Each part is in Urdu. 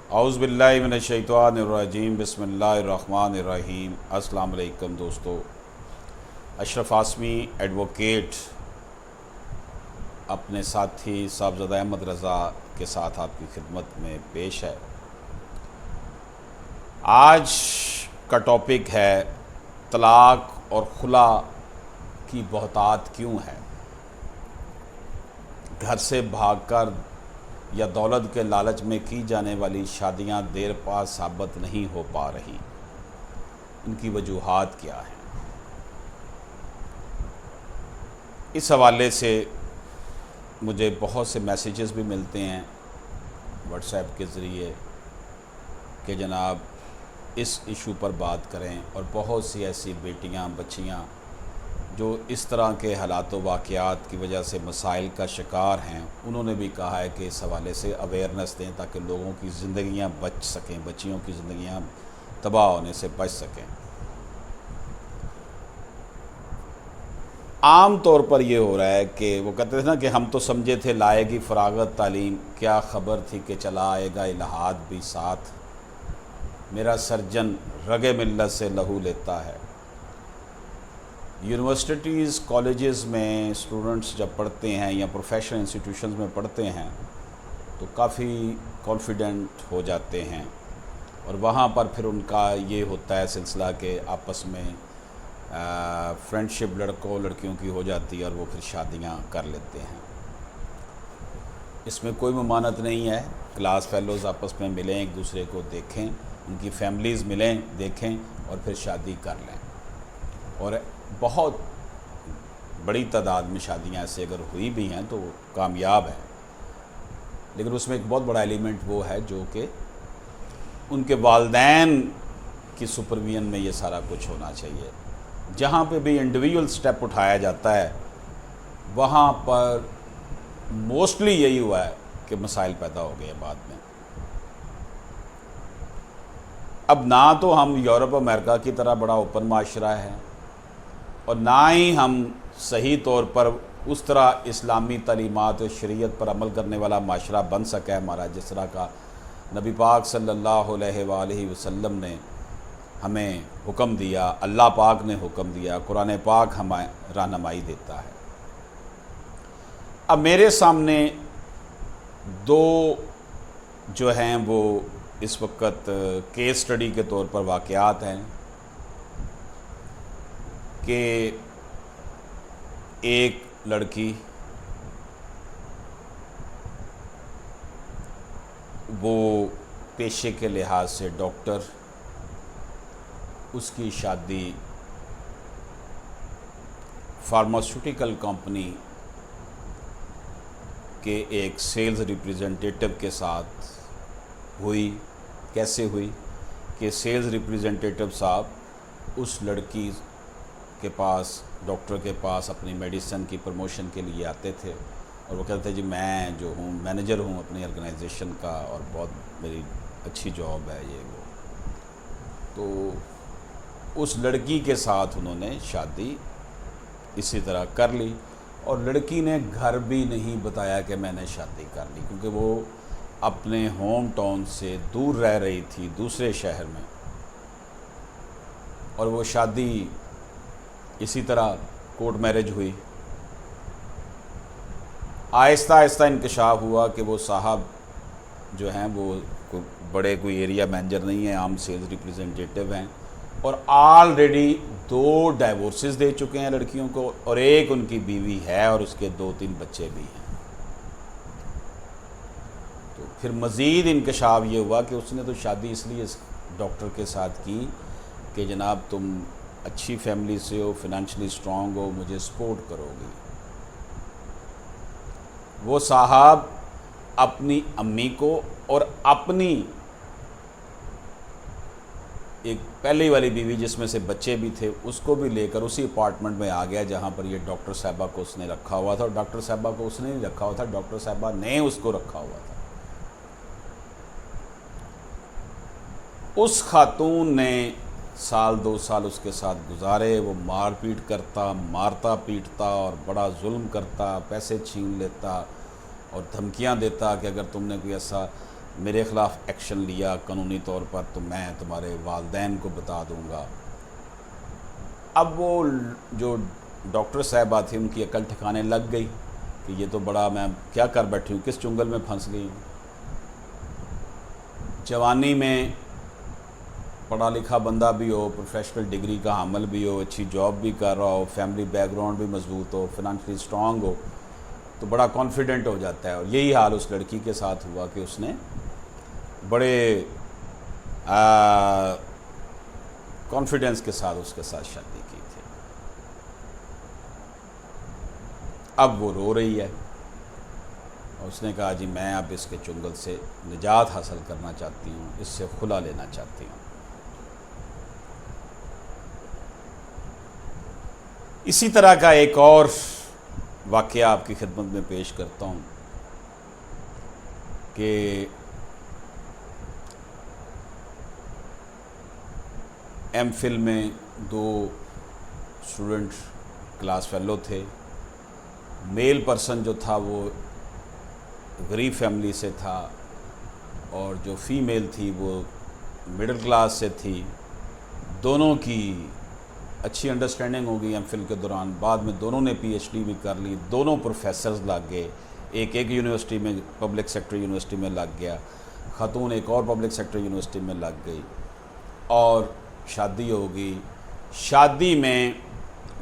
اعوذ باللہ من الشیطان الرجیم بسم اللہ الرحمن الرحیم۔ السلام علیکم دوستو، اشرف عاصمی ایڈوکیٹ اپنے ساتھی صاحبزادہ احمد رضا کے ساتھ آپ کی خدمت میں پیش ہے۔ آج کا ٹاپک ہے طلاق اور خلا کی بہتات کیوں ہے۔ گھر سے بھاگ کر یا دولت کے لالچ میں کی جانے والی شادیاں دیر پا ثابت نہیں ہو پا رہی، ان کی وجوہات کیا ہیں؟ اس حوالے سے مجھے بہت سے میسیجز بھی ملتے ہیں واٹس ایپ کے ذریعے کہ جناب اس ایشو پر بات کریں، اور بہت سی ایسی بیٹیاں بچیاں جو اس طرح کے حالات و واقعات کی وجہ سے مسائل کا شکار ہیں، انہوں نے بھی کہا ہے کہ اس حوالے سے اویئرنیس دیں تاکہ لوگوں کی زندگیاں بچ سکیں، بچیوں کی زندگیاں تباہ ہونے سے بچ سکیں۔ عام طور پر یہ ہو رہا ہے کہ وہ کہتے تھے نا کہ ہم تو سمجھے تھے لائے گی فراغت تعلیم، کیا خبر تھی کہ چلا آئے گا الہاد بھی ساتھ، میرا سرجن رگ ملت سے لہو لیتا ہے۔ یونیورسٹیز کالجز میں اسٹوڈنٹس جب پڑھتے ہیں یا پروفیشنل انسٹیٹیوشنز میں پڑھتے ہیں تو کافی کانفیڈنٹ ہو جاتے ہیں، اور وہاں پر پھر ان کا یہ ہوتا ہے سلسلہ کہ آپس میں فرینڈشپ لڑکوں لڑکیوں کی ہو جاتی ہے، اور وہ پھر شادیاں کر لیتے ہیں۔ اس میں کوئی ممانعت نہیں ہے، کلاس فیلوز آپس میں ملیں، ایک دوسرے کو دیکھیں، ان کی فیملیز ملیں دیکھیں اور پھر شادی کر لیں، اور بہت بڑی تعداد میں شادیاں ایسے اگر ہوئی بھی ہیں تو وہ کامیاب ہیں۔ لیکن اس میں ایک بہت بڑا ایلیمنٹ وہ ہے جو کہ ان کے والدین کی سپرویژن میں یہ سارا کچھ ہونا چاہیے۔ جہاں پہ بھی انڈیویجول سٹیپ اٹھایا جاتا ہے وہاں پر موسٹلی یہی ہوا ہے کہ مسائل پیدا ہو گئے بعد میں۔ اب نہ تو ہم یورپ امریکہ کی طرح بڑا اوپن معاشرہ ہے، اور نہ ہی ہم صحیح طور پر اس طرح اسلامی تعلیمات و شریعت پر عمل کرنے والا معاشرہ بن سکا ہے ہمارا، جس طرح کا نبی پاک صلی اللہ علیہ وآلہ وسلم نے ہمیں حکم دیا، اللہ پاک نے حکم دیا، قرآن پاک ہمیں رہنمائی دیتا ہے۔ اب میرے سامنے دو جو ہیں وہ اس وقت کیس سٹڈی کے طور پر واقعات ہیں کہ ایک لڑکی وہ پیشے کے لحاظ سے ڈاکٹر، اس کی شادی فارماسیوٹیکل کمپنی کے ایک سیلز ریپریزنٹیٹو کے ساتھ ہوئی۔ کیسے ہوئی کہ سیلز ریپریزنٹیٹو صاحب اس لڑکی کے پاس، ڈاکٹر کے پاس اپنی میڈیسن کی پروموشن کے لیے آتے تھے، اور وہ کہتے تھے جی میں جو ہوں مینیجر ہوں اپنی آرگنائزیشن کا، اور بہت میری اچھی جاب ہے یہ وہ۔ تو اس لڑکی کے ساتھ انہوں نے شادی اسی طرح کر لی، اور لڑکی نے گھر بھی نہیں بتایا کہ میں نے شادی کر لی، کیونکہ وہ اپنے ہوم ٹاؤن سے دور رہ رہی تھی دوسرے شہر میں، اور وہ شادی اسی طرح کورٹ میرج ہوئی۔ آہستہ آہستہ انکشاف ہوا کہ وہ صاحب جو ہیں وہ بڑے کوئی ایریا مینیجر نہیں ہیں، عام سیلز ریپریزنٹیٹو ہیں، اور آلریڈی 2 ڈائیورسز دے چکے ہیں لڑکیوں کو، اور ایک ان کی بیوی ہے، اور اس کے 2-3 بچے بھی ہیں۔ تو پھر مزید انکشاف یہ ہوا کہ اس نے تو شادی اس لیے اس ڈاکٹر کے ساتھ کی کہ جناب تم اچھی فیملی سے ہو، فنانشلی اسٹرانگ ہو، مجھے سپورٹ کرو گی۔ وہ صاحب اپنی امی کو اور اپنی ایک پہلی والی بیوی جس میں سے بچے بھی تھے اس کو بھی لے کر اسی اپارٹمنٹ میں آ گیا جہاں پر یہ ڈاکٹر صاحبہ کو اس نے رکھا ہوا تھا، اور ڈاکٹر صاحبہ کو اس نے نہیں رکھا ہوا تھا، ڈاکٹر صاحبہ نے اس کو رکھا ہوا تھا۔ اس خاتون نے 1-2 سال اس کے ساتھ گزارے، وہ مار پیٹ کرتا، مارتا پیٹتا اور بڑا ظلم کرتا، پیسے چھین لیتا اور دھمکیاں دیتا کہ اگر تم نے کوئی ایسا میرے خلاف ایکشن لیا قانونی طور پر تو میں تمہارے والدین کو بتا دوں گا۔ اب وہ جو ڈاکٹر صاحبہ تھی ان کی عقل ٹھکانے لگ گئی کہ یہ تو بڑا میں کیا کر بیٹھی ہوں، کس چنگل میں پھنس گئی ہوں۔ جوانی میں پڑھا لکھا بندہ بھی ہو، پروفیشنل ڈگری کا حامل بھی ہو، اچھی جاب بھی کر رہا ہو، فیملی بیک گراؤنڈ بھی مضبوط ہو، فنانشلی اسٹرانگ ہو، تو بڑا کانفیڈنٹ ہو جاتا ہے۔ اور یہی حال اس لڑکی کے ساتھ ہوا کہ اس نے بڑے کانفیڈنس کے ساتھ اس کے ساتھ شادی کی تھی۔ اب وہ رو رہی ہے اور اس نے کہا جی میں اب اس کے چنگل سے نجات حاصل کرنا چاہتی ہوں، اس سے خلا لینا چاہتی ہوں۔ اسی طرح کا ایک اور واقعہ آپ کی خدمت میں پیش کرتا ہوں کہ ایم فل میں 2 اسٹوڈنٹ کلاس فیلو تھے۔ میل پرسن جو تھا وہ غریب فیملی سے تھا اور جو فیمیل تھی وہ مڈل کلاس سے تھی۔ دونوں کی اچھی انڈرسٹینڈنگ ہو گئی ایم فل کے دوران، بعد میں دونوں نے پی ایچ ڈی بھی کر لی، دونوں پروفیسرز لگ گئے، ایک یونیورسٹی میں پبلک سیکٹر یونیورسٹی میں لگ گیا، خاتون ایک اور پبلک سیکٹر یونیورسٹی میں لگ گئی اور شادی ہو گئی۔ شادی میں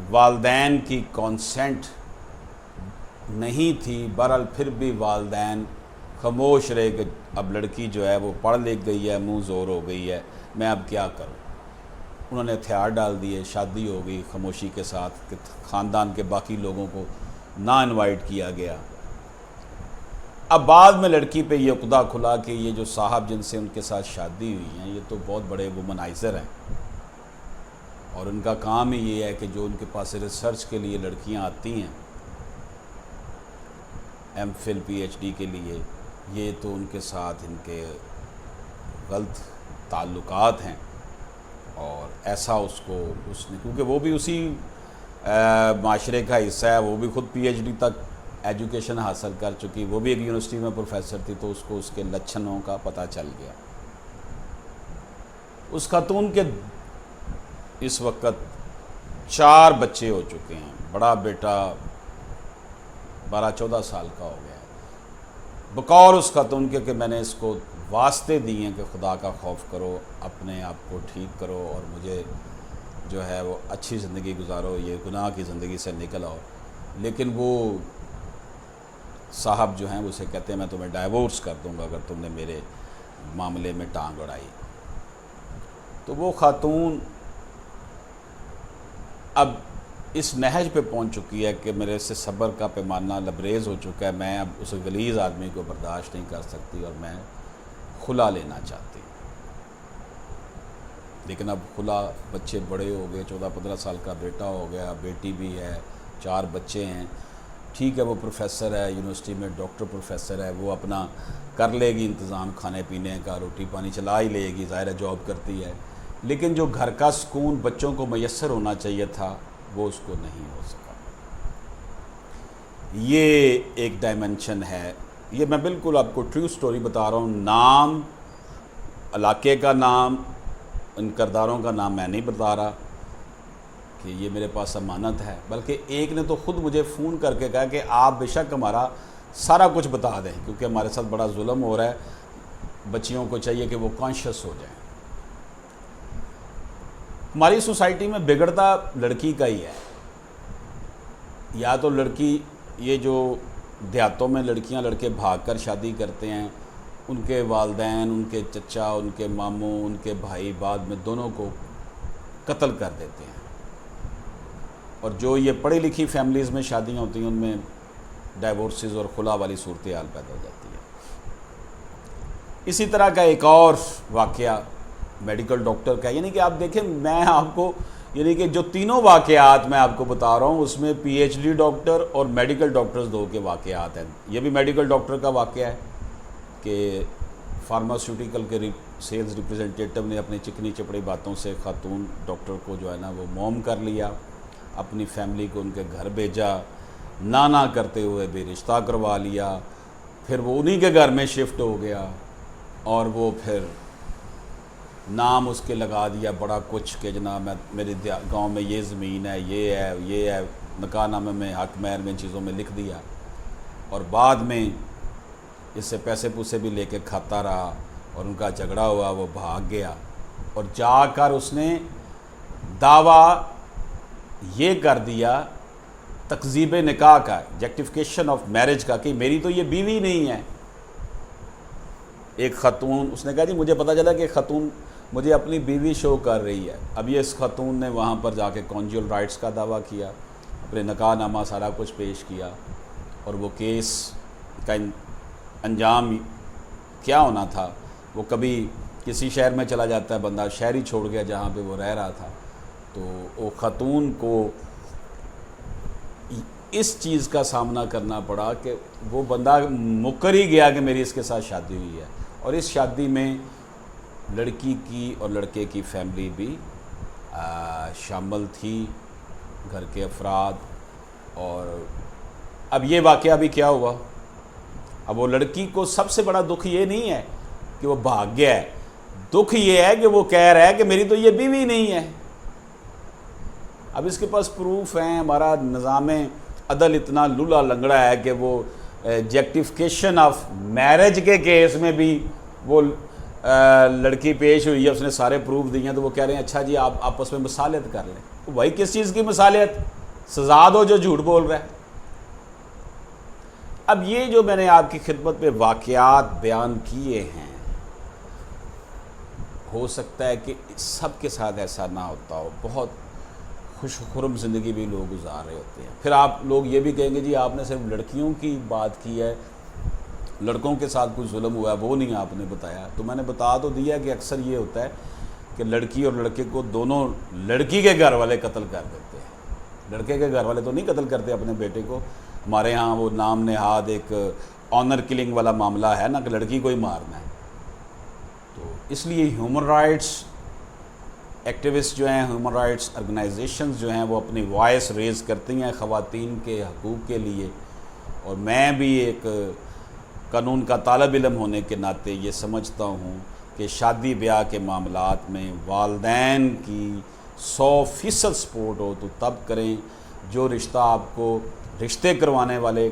والدین کی کانسینٹ نہیں تھی، بہرحال پھر بھی والدین خاموش رہے کہ اب لڑکی جو ہے وہ پڑھ لکھ گئی ہے، منہ زور ہو گئی ہے، میں اب کیا کروں۔ انہوں نے ہتھیار ڈال دیے، شادی ہو گئی خاموشی کے ساتھ کہ خاندان کے باقی لوگوں کو نہ انوائٹ کیا گیا۔ اب بعد میں لڑکی پہ یہ عقدہ کھلا کہ یہ جو صاحب جن سے ان کے ساتھ شادی ہوئی ہیں یہ تو بہت بڑے وومنائزر ہیں اور ان کا کام ہی یہ ہے کہ جو ان کے پاس ریسرچ کے لیے لڑکیاں آتی ہیں M Phil P H D کے لیے، یہ تو ان کے ساتھ ان کے غلط تعلقات ہیں۔ اور ایسا اس نے کیونکہ وہ بھی اسی معاشرے کا حصہ ہے، وہ بھی خود پی ایچ ڈی تک ایجوکیشن حاصل کر چکی، وہ بھی ایک یونیورسٹی میں پروفیسر تھی، تو اس کو اس کے لچھنوں کا پتہ چل گیا۔ اس خاتون کے اس وقت 4 بچے ہو چکے ہیں، بڑا بیٹا 12-14 سال کا ہو گیا ہے۔ بقول اس خاتون کے کہ میں نے اس کو واسطے دیے ہیں کہ خدا کا خوف کرو، اپنے آپ کو ٹھیک کرو اور مجھے جو ہے وہ اچھی زندگی گزارو، یہ گناہ کی زندگی سے نکل آؤ، لیکن وہ صاحب جو ہیں وہ اسے کہتے ہیں میں تمہیں ڈائیورس کر دوں گا اگر تم نے میرے معاملے میں ٹانگ اڑائی۔ تو وہ خاتون اب اس نہج پہ پہنچ چکی ہے کہ میرے سے صبر کا پیمانہ لبریز ہو چکا ہے، میں اب اس غلیظ آدمی کو برداشت نہیں کر سکتی اور میں خلا لینا چاہتی ہوں۔ لیکن اب خلا، بچے بڑے ہو گئے، 14-15 سال کا بیٹا ہو گیا، بیٹی بھی ہے، 4 بچے ہیں۔ ٹھیک ہے وہ پروفیسر ہے یونیورسٹی میں، ڈاکٹر پروفیسر ہے، وہ اپنا کر لے گی انتظام کھانے پینے کا، روٹی پانی چلا ہی لے گی، ظاہر ہے جاب کرتی ہے، لیکن جو گھر کا سکون بچوں کو میسر ہونا چاہیے تھا وہ اس کو نہیں ہو سکا۔ یہ ایک ڈائمنشن ہے، یہ میں بالکل آپ کو ٹریو سٹوری بتا رہا ہوں، نام، علاقے کا نام، ان کرداروں کا نام میں نہیں بتا رہا کہ یہ میرے پاس امانت ہے، بلکہ ایک نے تو خود مجھے فون کر کے کہا کہ آپ بے شک ہمارا سارا کچھ بتا دیں کیونکہ ہمارے ساتھ بڑا ظلم ہو رہا ہے، بچیوں کو چاہیے کہ وہ کانشیس ہو جائیں۔ ہماری سوسائٹی میں بگڑتا لڑکی کا ہی ہے، یا تو لڑکی، یہ جو دیہاتوں میں لڑکیاں لڑکے بھاگ کر شادی کرتے ہیں، ان کے والدین، ان کے چچا، ان کے ماموں، ان کے بھائی بعد میں دونوں کو قتل کر دیتے ہیں، اور جو یہ پڑھی لکھی فیملیز میں شادیاں ہوتی ہیں ان میں ڈائیورسز اور خلا والی صورتحال پیدا ہو جاتی ہے۔ اسی طرح کا ایک اور واقعہ میڈیکل ڈاکٹر کا، یعنی کہ آپ دیکھیں میں آپ کو، یعنی کہ جو تینوں واقعات میں آپ کو بتا رہا ہوں اس میں پی ایچ ڈی ڈاکٹر اور میڈیکل ڈاکٹرز 2 کے واقعات ہیں۔ یہ بھی میڈیکل ڈاکٹر کا واقعہ ہے کہ فارماسیوٹیکل کے سیلز ریپریزنٹیٹیو نے اپنی چکنی چپڑی باتوں سے خاتون ڈاکٹر کو جو ہے نا وہ موم کر لیا، اپنی فیملی کو ان کے گھر بھیجا، نانا کرتے ہوئے بے رشتہ کروا لیا، پھر وہ انہی کے گھر میں شفٹ ہو گیا، اور وہ پھر نام اس کے لگا دیا بڑا کچھ کہ جناب میرے گاؤں میں یہ زمین ہے، یہ ہے، نکاح نامے میں حق مہر میں ان چیزوں میں لکھ دیا، اور بعد میں اس سے پیسے پوسے بھی لے کے کھاتا رہا، اور ان کا جھگڑا ہوا، وہ بھاگ گیا، اور جا کر اس نے دعویٰ یہ کر دیا تکذیب نکاح کا، جسٹیفیکیشن آف میرج کا، کہ میری تو یہ بیوی نہیں ہے۔ ایک خاتون، اس نے کہا جی مجھے پتہ چلا کہ خاتون مجھے اپنی بیوی شو کر رہی ہے۔ اب یہ اس خاتون نے وہاں پر جا کے کانجوئل رائٹس کا دعویٰ کیا، اپنے نکاح نامہ سارا کچھ پیش کیا، اور وہ کیس کا انجام کیا ہونا تھا، وہ کبھی کسی شہر میں چلا جاتا ہے بندہ، شہر ہی چھوڑ گیا جہاں پہ وہ رہ رہا تھا، تو وہ خاتون کو اس چیز کا سامنا کرنا پڑا کہ وہ بندہ مکر ہی گیا کہ میری اس کے ساتھ شادی ہوئی ہے، اور اس شادی میں لڑکی کی اور لڑکے کی فیملی بھی شامل تھی، گھر کے افراد۔ اور اب یہ واقعہ بھی کیا ہوا، اب وہ لڑکی کو سب سے بڑا دکھ یہ نہیں ہے کہ وہ بھاگ گیا ہے، دکھ یہ ہے کہ وہ کہہ رہا ہے کہ میری تو یہ بیوی نہیں ہے۔ اب اس کے پاس پروف ہیں، ہمارا نظام عدل اتنا لولا لنگڑا ہے کہ وہ جسٹیفیکیشن آف میرج کے کیس میں بھی وہ لڑکی پیش ہوئی ہے، اس نے سارے پروف دیے ہیں، تو وہ کہہ رہے ہیں اچھا جی آپ آپس میں مصالحت کر لیں۔ وہی کس چیز کی مصالحت؟ سزا دو جو جھوٹ بول رہا ہے۔ اب یہ جو میں نے آپ کی خدمت میں واقعات بیان کیے ہیں، ہو سکتا ہے کہ سب کے ساتھ ایسا نہ ہوتا ہو، بہت خوش خرم زندگی بھی لوگ گزار رہے ہوتے ہیں۔ پھر آپ لوگ یہ بھی کہیں گے جی آپ نے صرف لڑکیوں کی بات کی ہے، لڑکوں کے ساتھ کچھ ظلم ہوا ہے وہ نہیں آپ نے بتایا۔ تو میں نے بتا تو دیا کہ اکثر یہ ہوتا ہے کہ لڑکی اور لڑکے کو دونوں، لڑکی کے گھر والے قتل کر دیتے ہیں، لڑکے کے گھر والے تو نہیں قتل کرتے اپنے بیٹے کو۔ ہمارے ہاں وہ نام نہاد ایک آنر کلنگ والا معاملہ ہے نا، کہ لڑکی کو ہی مارنا ہے۔ تو اس لیے ہیومن رائٹس ایکٹیوسٹ جو ہیں، ہیومن رائٹس آرگنائزیشنز جو ہیں، وہ اپنی وائس ریز کرتی ہیں خواتین کے حقوق کے لیے، اور میں بھی ایک قانون کا طالب علم ہونے کے ناطے یہ سمجھتا ہوں کہ شادی بیاہ کے معاملات میں والدین کی 100% سپورٹ ہو تو تب کریں۔ جو رشتہ آپ کو رشتے کروانے والے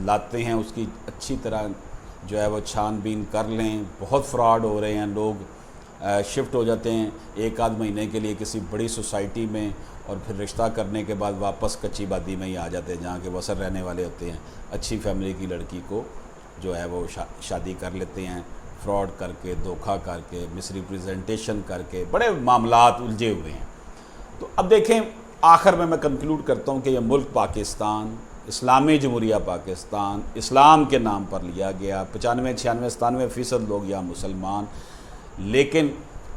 لاتے ہیں اس کی اچھی طرح جو ہے وہ چھان بین کر لیں۔ بہت فراڈ ہو رہے ہیں، لوگ شفٹ ہو جاتے ہیں ایک آدھ مہینے کے لیے کسی بڑی سوسائٹی میں، اور پھر رشتہ کرنے کے بعد واپس کچی بادی میں ہی آ جاتے ہیں جہاں کے وہ اثر رہنے والے ہوتے ہیں۔ اچھی فیملی کی لڑکی کو جو ہے وہ شادی کر لیتے ہیں، فراڈ کر کے، دھوکہ کر کے، مس ریپریزنٹیشن کر کے، بڑے معاملات الجھے ہوئے ہیں۔ تو اب دیکھیں آخر میں کنکلوڈ کرتا ہوں کہ یہ ملک پاکستان، اسلامی جمہوریہ پاکستان، اسلام کے نام پر لیا گیا، 95 96 97% لوگ یہاں مسلمان، لیکن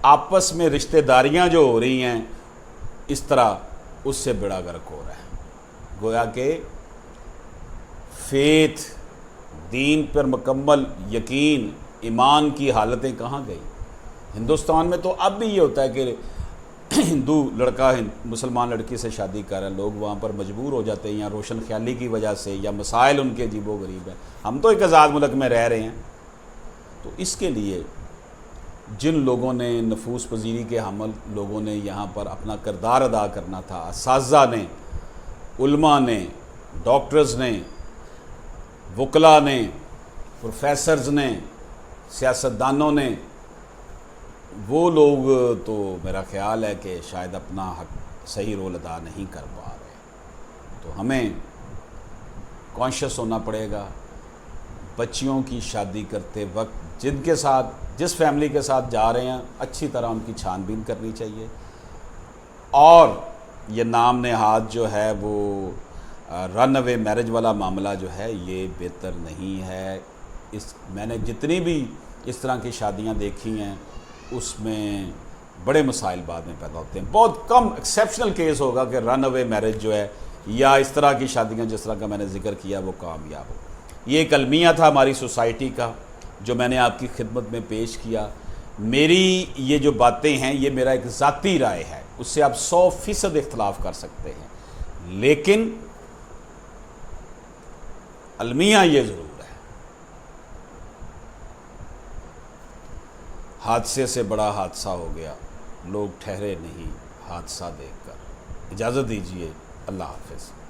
آپس میں رشتہ داریاں جو ہو رہی ہیں اس طرح اس سے بڑا غرق ہو رہا ہے۔ گویا کہ فیتھ، دین پر مکمل یقین، ایمان کی حالتیں کہاں گئی؟ ہندوستان میں تو اب بھی یہ ہوتا ہے کہ ہندو لڑکا مسلمان لڑکی سے شادی کر رہا ہے، لوگ وہاں پر مجبور ہو جاتے ہیں، یا روشن خیالی کی وجہ سے، یا مسائل ان کے عجیب و غریب ہیں۔ ہم تو ایک آزاد ملک میں رہ رہے ہیں۔ تو اس کے لیے جن لوگوں نے، نفوذ پذیری کے حامل لوگوں نے یہاں پر اپنا کردار ادا کرنا تھا، اساتذہ نے، علماء نے، ڈاکٹرز نے، وکلاء نے، پروفیسرز نے، سیاستدانوں نے، وہ لوگ تو میرا خیال ہے کہ شاید اپنا حق صحیح رول ادا نہیں کر پا رہے۔ تو ہمیں کانشیس ہونا پڑے گا، بچیوں کی شادی کرتے وقت جن کے ساتھ، جس فیملی کے ساتھ جا رہے ہیں، اچھی طرح ان کی چھان بین کرنی چاہیے، اور یہ نام نہاد جو ہے وہ رن اوے میرج والا معاملہ جو ہے یہ بہتر نہیں ہے۔ میں نے جتنی بھی اس طرح کی شادیاں دیکھی ہیں اس میں بڑے مسائل بعد میں پیدا ہوتے ہیں۔ بہت کم ایکسیپشنل کیس ہوگا کہ رن اوے میرج جو ہے یا اس طرح کی شادیاں جس طرح کا میں نے ذکر کیا وہ کامیاب ہو۔ یہ ایک المیہ تھا ہماری سوسائٹی کا جو میں نے آپ کی خدمت میں پیش کیا۔ میری یہ جو باتیں ہیں یہ میرا ایک ذاتی رائے ہے، اس سے آپ 100% اختلاف کر سکتے ہیں، لیکن المیہ یہ ضرور ہے حادثے سے بڑا حادثہ ہو گیا، لوگ ٹھہرے نہیں حادثہ دیکھ کر۔ اجازت دیجیے، اللہ حافظ۔